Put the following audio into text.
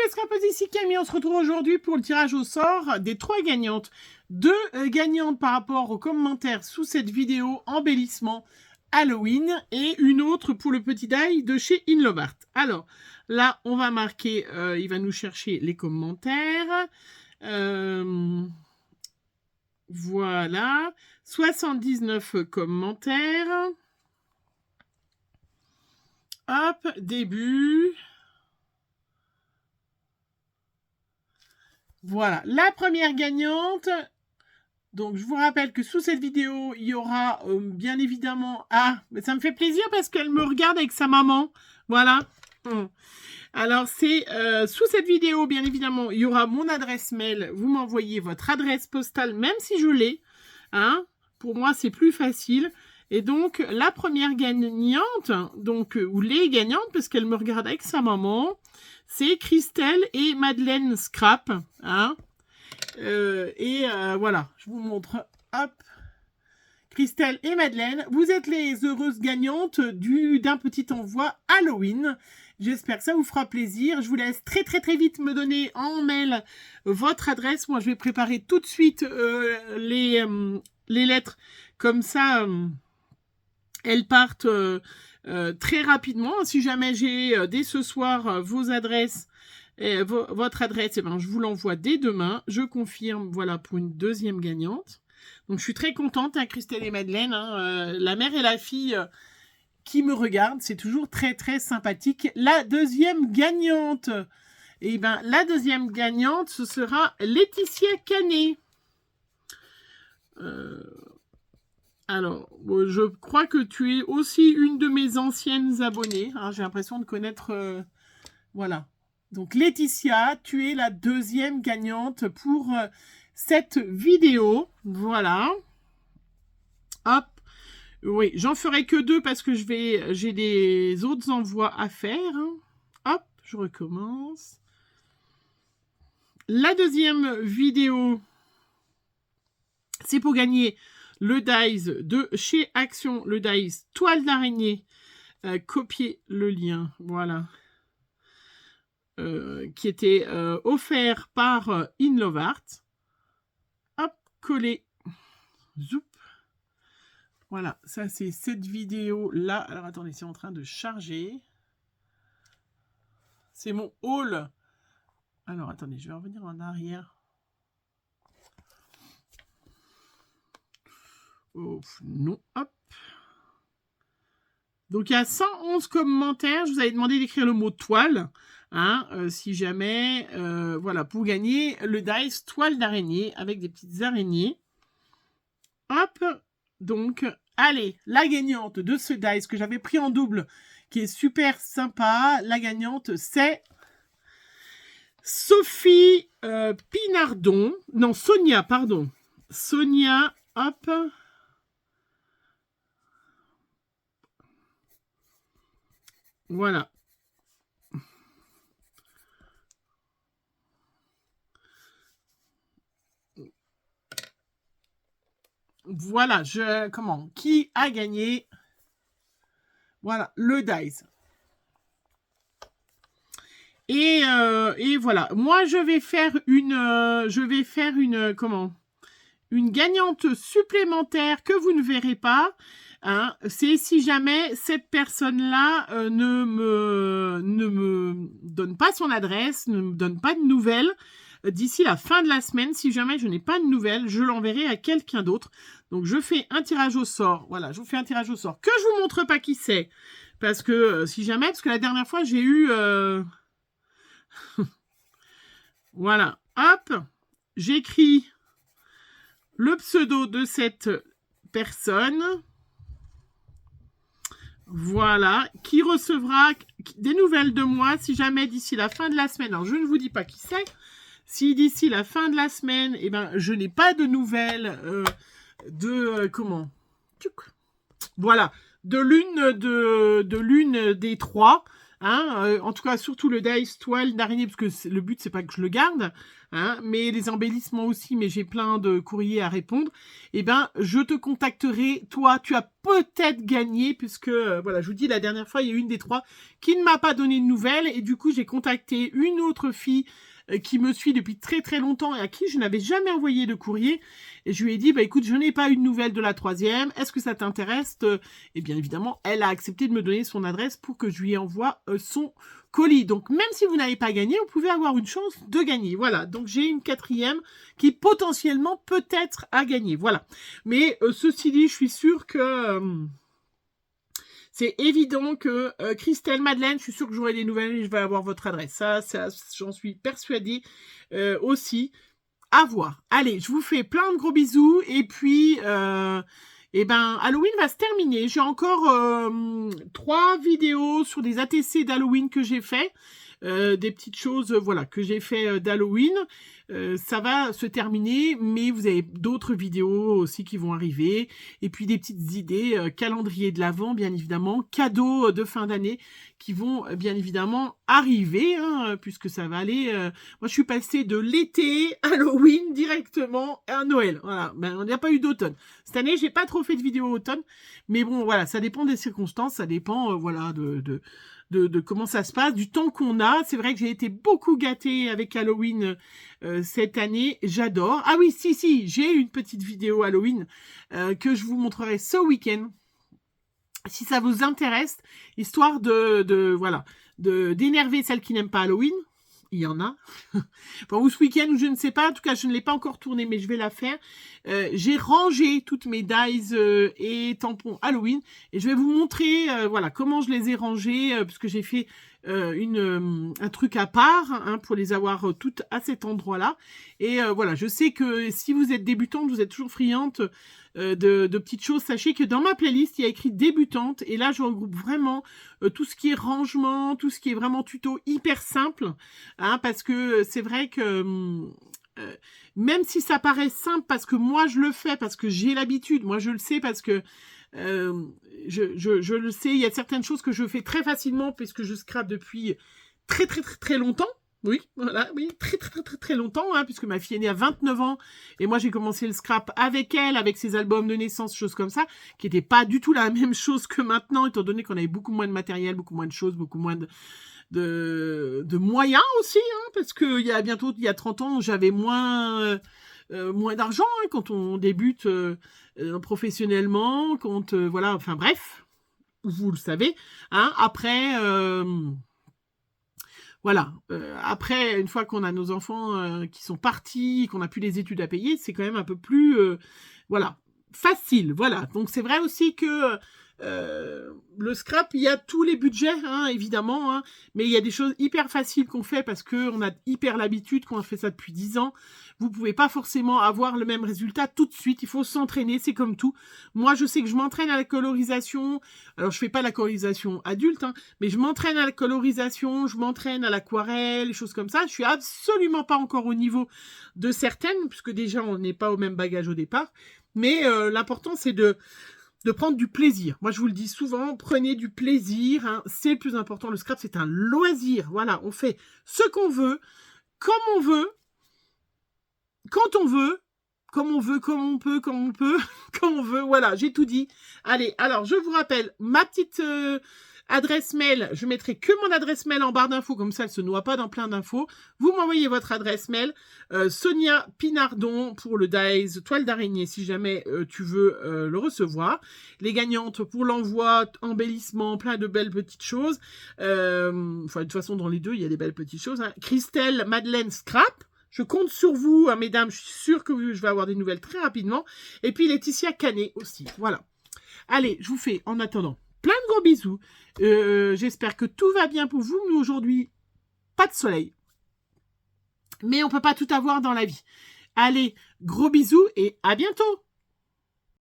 scrapeuses, ici Camille, on se retrouve aujourd'hui pour le tirage au sort des 3 gagnantes. 2 gagnantes par rapport aux commentaires sous cette vidéo embellissement Halloween et une autre pour le petit die de chez Inlovart. Alors là, on va marquer, il va nous chercher les commentaires. Voilà, 79 commentaires. Hop, début. Voilà, la première gagnante. Donc, je vous rappelle que sous cette vidéo, il y aura bien évidemment... Ah, mais ça me fait plaisir parce qu'elle me regarde avec sa maman. Voilà. Alors, c'est sous cette vidéo, bien évidemment, il y aura mon adresse mail. Vous m'envoyez votre adresse postale, même si je l'ai. Hein, pour moi, c'est plus facile. Et donc, la première gagnante, donc, ou les gagnantes, parce qu'elle me regarde avec sa maman, c'est Christelle et Madeleine Scrap. Hein. Voilà, je vous montre. Hop. Christelle et Madeleine, vous êtes les heureuses gagnantes d'un petit envoi Halloween. J'espère que ça vous fera plaisir. Je vous laisse très vite me donner en mail votre adresse. Moi, je vais préparer tout de suite les lettres. Comme ça, elles partent très rapidement. Si jamais j'ai dès ce soir vos adresses, votre adresse, ben, je vous l'envoie dès demain. Je confirme, voilà, pour une deuxième gagnante. Donc, je suis très contente, hein, Christelle et Madeleine. Hein, la mère et la fille qui me regardent. C'est toujours très sympathique. La deuxième gagnante, eh ben, la deuxième gagnante, ce sera Laetitia Canet. Alors, je crois que tu es aussi une de mes anciennes abonnées. Hein, j'ai l'impression de connaître... voilà. Donc, Laetitia, tu es la deuxième gagnante pour cette vidéo. Voilà. Hop. Oui, j'en ferai que 2 parce que j'ai des autres envois à faire. Hein. Hop, je recommence. La deuxième vidéo, c'est pour gagner le dice de chez Action, le dice toile d'araignée. Copier le lien, voilà. Qui était offert par Inlovart. Hop, coller. Zoup. Voilà, ça c'est cette vidéo-là. Alors attendez, c'est en train de charger. C'est mon haul. Alors attendez, je vais revenir en arrière. Oh, non, hop. Donc il y a 111 commentaires. Je vous avais demandé d'écrire le mot toile. Hein, si jamais, voilà, pour gagner le dice toile d'araignée avec des petites araignées. Hop. Donc, allez, la gagnante de ce dice que j'avais pris en double, qui est super sympa, la gagnante, c'est Sophie Pinardon. Non, Sonia, pardon. Sonia, hop. Voilà. Voilà, qui a gagné? Voilà, le dice. Et voilà, moi je vais faire une gagnante supplémentaire que vous ne verrez pas. Hein, c'est si jamais cette personne-là ne me donne pas son adresse, ne me donne pas de nouvelles. D'ici la fin de la semaine, si jamais je n'ai pas de nouvelles, je l'enverrai à quelqu'un d'autre. Donc, je fais un tirage au sort. Voilà, je vous fais un tirage au sort. Que je vous montre pas qui c'est. Parce que, si jamais, parce que la dernière fois, j'ai eu... voilà, hop. J'écris le pseudo de cette personne. Voilà, qui recevra des nouvelles de moi si jamais d'ici la fin de la semaine. Alors, je ne vous dis pas qui c'est. Si d'ici la fin de la semaine, eh ben, je n'ai pas de nouvelles comment voilà, de l'une des 3, Hein, en tout cas, surtout le dice toile d'araignée, parce que le but, c'est pas que je le garde, hein, mais les embellissements aussi, mais j'ai plein de courriers à répondre. Eh ben, je te contacterai. Toi, tu as peut-être gagné, puisque, voilà, je vous dis, la dernière fois, il y a une des 3 qui ne m'a pas donné de nouvelles, et du coup, j'ai contacté une autre fille qui me suit depuis très très longtemps et à qui je n'avais jamais envoyé de courrier. Et je lui ai dit, bah écoute, je n'ai pas eu de nouvelles de la 3e, est-ce que ça t'intéresse? Et bien évidemment, elle a accepté de me donner son adresse pour que je lui envoie son colis. Donc même si vous n'avez pas gagné, vous pouvez avoir une chance de gagner. Voilà, donc j'ai une 4e qui potentiellement peut-être a gagné. Voilà. Mais ceci dit, je suis sûre que... c'est évident que Christelle, Madeleine, je suis sûre que j'aurai des nouvelles et je vais avoir votre adresse. Ça j'en suis persuadée aussi. À voir. Allez, je vous fais plein de gros bisous. Et puis, eh ben, Halloween va se terminer. J'ai encore 3 vidéos sur des ATC d'Halloween que j'ai fait. Des petites choses, voilà, que j'ai fait d'Halloween. Ça va se terminer, mais vous avez d'autres vidéos aussi qui vont arriver. Et puis des petites idées, calendrier de l'Avent, bien évidemment, cadeaux de fin d'année qui vont bien évidemment arriver, hein, puisque ça va aller... moi, je suis passée de l'été, Halloween, directement à Noël. Voilà, ben, on n'a pas eu d'automne. Cette année, j'ai pas trop fait de vidéos automne, mais bon, voilà, ça dépend des circonstances, ça dépend, voilà, de comment ça se passe, du temps qu'on a. C'est vrai que j'ai été beaucoup gâtée avec Halloween cette année. J'adore. Ah oui, si, j'ai une petite vidéo Halloween que je vous montrerai ce week-end. Si ça vous intéresse, histoire voilà, d'énerver celles qui n'aiment pas Halloween. Il y en a. Enfin, ou ce week-end, ou je ne sais pas. En tout cas, je ne l'ai pas encore tournée, mais je vais la faire. J'ai rangé toutes mes dies et tampons Halloween. Et je vais vous montrer voilà, comment je les ai rangés, puisque j'ai fait un truc à part hein, pour les avoir toutes à cet endroit-là. Et voilà, je sais que si vous êtes débutante, vous êtes toujours friande de petites choses. Sachez que dans ma playlist, il y a écrit débutante. Et là, je regroupe vraiment tout ce qui est rangement, tout ce qui est vraiment tuto hyper simple. Hein, parce que c'est vrai que... même si ça paraît simple parce que moi je le fais, parce que j'ai l'habitude, moi je le sais parce que je le sais, il y a certaines choses que je fais très facilement puisque je scrape depuis très longtemps. Oui, voilà, oui, très longtemps, hein, puisque ma fille est née à 29 ans, et moi j'ai commencé le scrap avec elle, avec ses albums de naissance, choses comme ça, qui n'étaient pas du tout la même chose que maintenant, étant donné qu'on avait beaucoup moins de matériel, beaucoup moins de choses, beaucoup moins de moyens aussi, hein, parce que il y a 30 ans, j'avais moins d'argent hein, quand on débute professionnellement, quand voilà, enfin bref, vous le savez, hein, après voilà, après une fois qu'on a nos enfants qui sont partis, qu'on n'a plus les études à payer, c'est quand même un peu plus voilà, facile, voilà. Donc c'est vrai aussi que le scrap, il y a tous les budgets, hein, évidemment, hein, mais il y a des choses hyper faciles qu'on fait parce qu'on a hyper l'habitude, qu'on a fait ça depuis 10 ans. Vous pouvez pas forcément avoir le même résultat tout de suite, il faut s'entraîner, c'est comme tout. Moi, je sais que je m'entraîne à la colorisation, alors je fais pas la colorisation adulte, hein, mais je m'entraîne à la colorisation, je m'entraîne à l'aquarelle, des choses comme ça. Je suis absolument pas encore au niveau de certaines, puisque déjà, on n'est pas au même bagage au départ, mais l'important, c'est de prendre du plaisir. Moi, je vous le dis souvent, prenez du plaisir, hein, c'est le plus important. Le scrap, c'est un loisir. Voilà, on fait ce qu'on veut, comme on veut, quand on veut, comme on veut, comme on peut, comme on peut, comme on veut. Voilà, j'ai tout dit. Allez, alors, je vous rappelle, ma petite adresse mail, je mettrai que mon adresse mail en barre d'infos, comme ça, elle se noie pas dans plein d'infos. Vous m'envoyez votre adresse mail, Sonia Pinardon pour le dies toile d'araignée, si jamais tu veux le recevoir. Les gagnantes pour l'envoi, embellissement, plein de belles petites choses. Enfin, de toute façon, dans les deux, il y a des belles petites choses. Hein. Christelle, Madeleine, Scrap. Je compte sur vous, hein, mesdames. Je suis sûre que je vais avoir des nouvelles très rapidement. Et puis Laetitia Canet aussi. Voilà. Allez, je vous fais, en attendant, plein de gros bisous. J'espère que tout va bien pour vous. Nous, aujourd'hui, pas de soleil. Mais on peut pas tout avoir dans la vie. Allez, gros bisous et à bientôt.